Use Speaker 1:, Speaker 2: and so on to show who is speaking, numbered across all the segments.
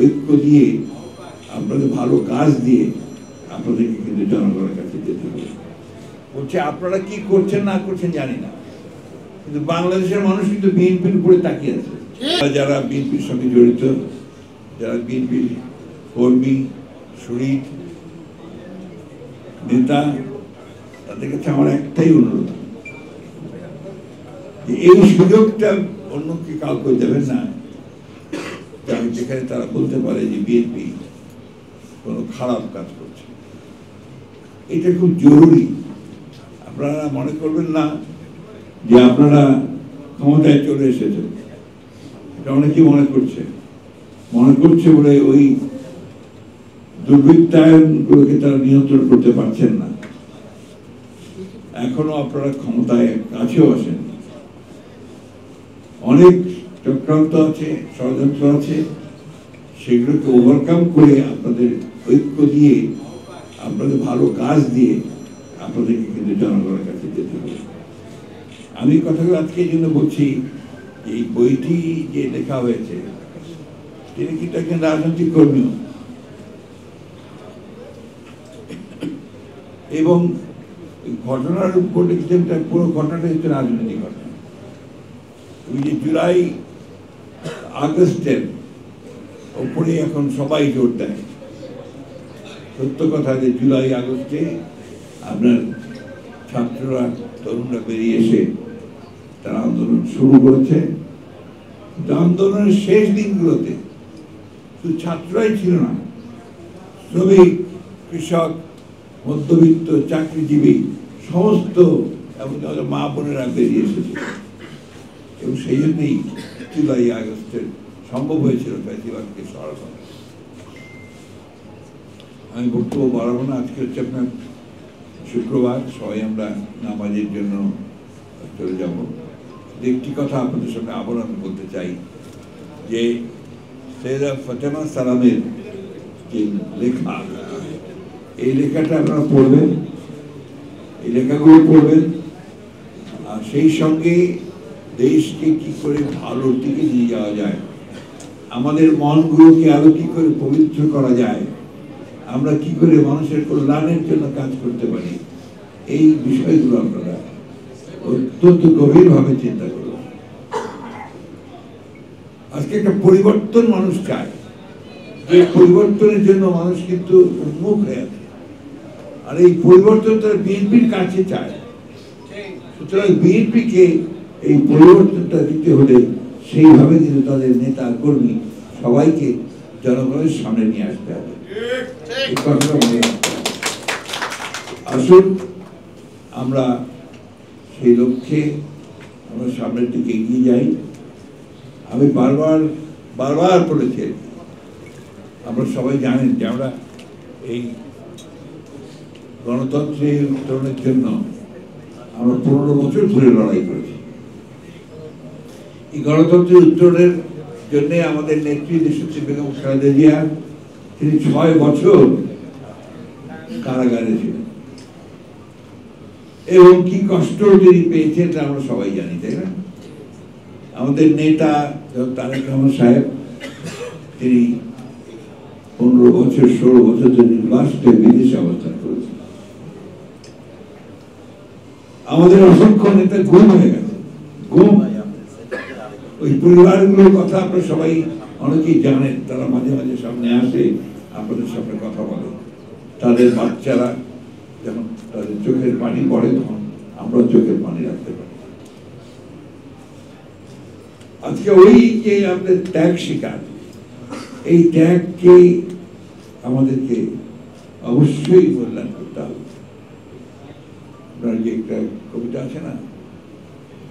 Speaker 1: ঐক্য দিয়ে, আপনাদের ভালো কাজ দিয়ে আপনাদেরকে কিন্তু জনগণের কাছে যেতে হবে। বলছে আপনারা কি করছেন না করছেন জানি না, কিন্তু বাংলাদেশের মানুষ কিন্তু বিএনপির উপরে তাকিয়ে আছে। যারা বিএনপির সঙ্গে জড়িত, যারা বিএনপির কর্মী, শরীর, নেতা, তাদের কাছে আমার একটাই অনুরোধ, যে এই সুযোগটা অন্যকে কাউকে দেবেন না, যেখানে তারা বলতে পারে যে বিএনপি কোনো খারাপ কাজ করছে। এটা খুব জরুরি। আপনারা মনে করবেন না যে আপনারা ক্ষমতায় চলে এসেছেন, এটা অনেকেই মনে করছে বলে ওই দুর্বৃত্তায়নগুলোকে তারা নিয়ন্ত্রণ করতে পারছেন না। এখনো আপনারা ক্ষমতায় কাছেও আসেন, অনেক চক্রান্ত আছে, ষড়যন্ত্র আছে, সেগুলোকে ওভারকাম করে আপনাদের ঐক্য দিয়ে, আপনাদের ভালো কাজ দিয়ে আপনাদেরকে কিন্তু জনগণের কাছে যেতে হবে। আমি কথাগুলো আজকে এই জন্য বলছি, এই বইটি যে লেখা হয়েছে, তিনি কিন্তু একজন রাজনৈতিক কর্মী, এবং ঘটনার উপর লিখেছেন, পুরো ঘটনাটা হচ্ছে রাজনৈতিক ঘটনা। ওই যে জুলাই আগস্টের উপরে এখন সবাই জোর দেয়। সত্য কথা যে জুলাই আগস্টে আপনার ছাত্ররা, তরুণরা বেরিয়ে এসে তারা আন্দোলন শুরু করেছে। আন্দোলনের শেষ দিনগুলোতে শুধু ছাত্ররাই ছিল না, শ্রমিক, কৃষক, মধ্যবিত্ত, চাকরিজীবী, সমস্ত এবং মা বোনেরা বেরিয়ে এসেছে। এবং সেই জন্যই জুলাই আগস্টের সম্ভব হয়েছিল ফ্যাসিবাদকে সরানো। আমি বক্তব্য বাড়াবো না। আজকে হচ্ছে আপনার শুক্রবার, সবাই আমরা নামাজের জন্য চলে যাব। একটি কথা আপনাদের সামনে আবার আমি বলতে চাই, যে সৈয়দা ফাতেমা সালামের যে লেখা, এই লেখাটা আপনারা পড়বেন, এই লেখাগুলো পড়বেন, আর সেই সঙ্গে দেশকে কি করে ভালোর দিকে নিয়ে যাওয়া যায়, আমাদের মনগুলোকে আরো কি করে পবিত্র করা যায়, আমরা কি করে মানুষের কল্যাণের জন্য কাজ করতে পারি, এই বিষয়গুলো আপনারা অত্যন্ত গভীরভাবে চিন্তা করুন। আজকে একটা পরিবর্তন মানুষ চায়, যে পরিবর্তনের জন্য মানুষ কিন্তু উন্মুখ হয়ে আছে, আর এই পরিবর্তন তারা বিএনপির কাছে চায়। সুতরাং বিএনপিকে এই পরিবর্তনটা দিতে হলে সেইভাবে কিন্তু তাদের নেতা, কর্মী সবাইকে জনগণের সামনে নিয়ে আসতে হবে। এই কথাটা মনে রাখতে হবে। আসুন আমরা সেই লক্ষ্যে আমরা সামনের দিকে এগিয়ে যাই। আমি বারবার বলেছি, আমরা সবাই জানেন যে আমরা এই গণতন্ত্রের উত্তরণের জন্য আমরা 15 বছর ধরে লড়াই করেছি। এই গণতন্ত্রের উত্তরণের জন্য আমাদের নেত্রী দেশনেত্রী বেগম খালেদা জিয়া, তিনি 6 বছর কারাগারে ছিলেন, এবং কি কষ্ট তিনি পেয়েছেন তা আমরা সবাই জানি, তাই না? আমাদের নেতা তারেক রহমান সাহেব, তিনি 15 বছর 16 বছর ধরে লাস্টে বিদেশে অবস্থান করেছেন। আমাদের অসংখ্য নেতা গুম হয়ে গেছে, গুম। ওই পরিবারগুলোর কথা আপনারা সবাই অনেকেই জানেন, তারা মাঝে মাঝে সামনে আসে, আপনাদের সামনে কথা বলে। তাদের বাচ্চারা যখন তাদের চোখের পানি পড়ে, তখন আমরা চোখের পানি রাখতে পারি। আজকে ওই যে আমাদের ত্যাগ শিকার, এই ত্যাগকে আমাদেরকে অবশ্যই মূল্যায়ন করতে হবে। আপনার যে একটা কবিতা আছে না,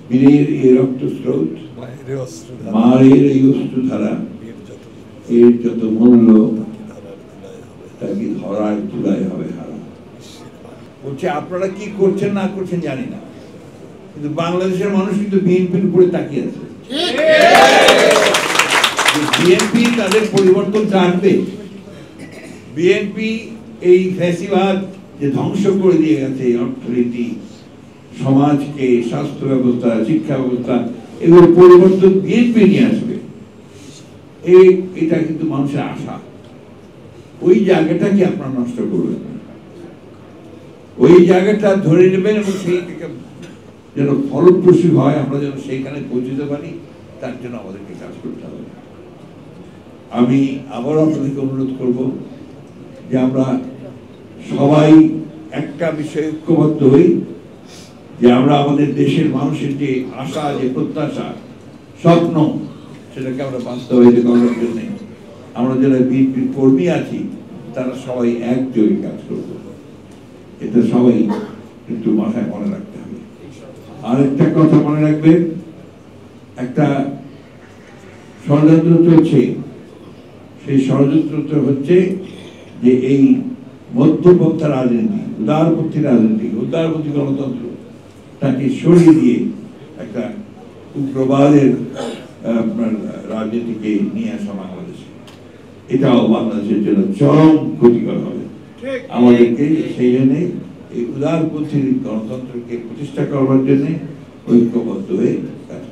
Speaker 1: বীরের এই রক্ত স্রোত, মায়ের এই অশ্রুধারা, এর যত মূল্য তাকে ধরার তুলায় হবে হারা। বলছে আপনারা কি করছেন না করছেন জানি না, কিন্তু বাংলাদেশের মানুষ কিন্তু বিএনপির উপরে তাকিয়ে আছে। বিএনপি তাদের পরিবর্তন আনবে। বিএনপি এই ফ্যাসিবাদ যে ধ্বংস করে দিয়ে গেছে, অর্থনীতি, সমাজকে, স্বাস্থ্য ব্যবস্থা, শিক্ষা ব্যবস্থা, এগুলো পরিবর্তন বিএনপি নিয়ে আসবে। এটা কিন্তু মানুষের আশা। ওই জায়গাটাকে আপনারা নষ্ট করবেন না, ওই জায়গাটা ধরে নেবেন এবং সেইটাকে যেন ফলপ্রসূ হয়, আমরা যেন সেইখানে পৌঁছতে পারি, তার জন্য আমাদেরকে কাজ করতে হবে। আমি আবারও আপনাদেরকে অনুরোধ করব যে আমরা সবাই একটা বিষয়ে ঐক্যবদ্ধ হই, যে আমরা আমাদের দেশের মানুষের যে আশা, যে প্রত্যাশা, স্বপ্ন, সেটাকে আমরা বাস্তবায়িত করার জন্য আমরা যারা বিএনপির কর্মী আছি তারা সবাই একযোগে কাজ করব। এটা সবাই কিন্তু মাথায় মনে রাখতে হবে। আর একটা কথা মনে রাখবেন, একটা ষড়যন্ত্র চলছে। সেই ষড়যন্ত্রটা হচ্ছে যে এই মধ্যপন্থা রাজনীতি, উদারপন্থী রাজনীতি, উদারপন্থী গণতন্ত্র তাকে সরিয়ে দিয়ে একটা উগ্রবাদের আপনার রাজনীতিকে নিয়ে আসা বাংলাদেশে, এটাও বাংলাদেশের জন্য চরম ক্ষতিকর হবে। আমাদেরকে সেই জন্য এই উদারপন্থী গণতন্ত্রকে প্রতিষ্ঠা করবার জন্য ঐক্যবদ্ধ হয়ে কাজ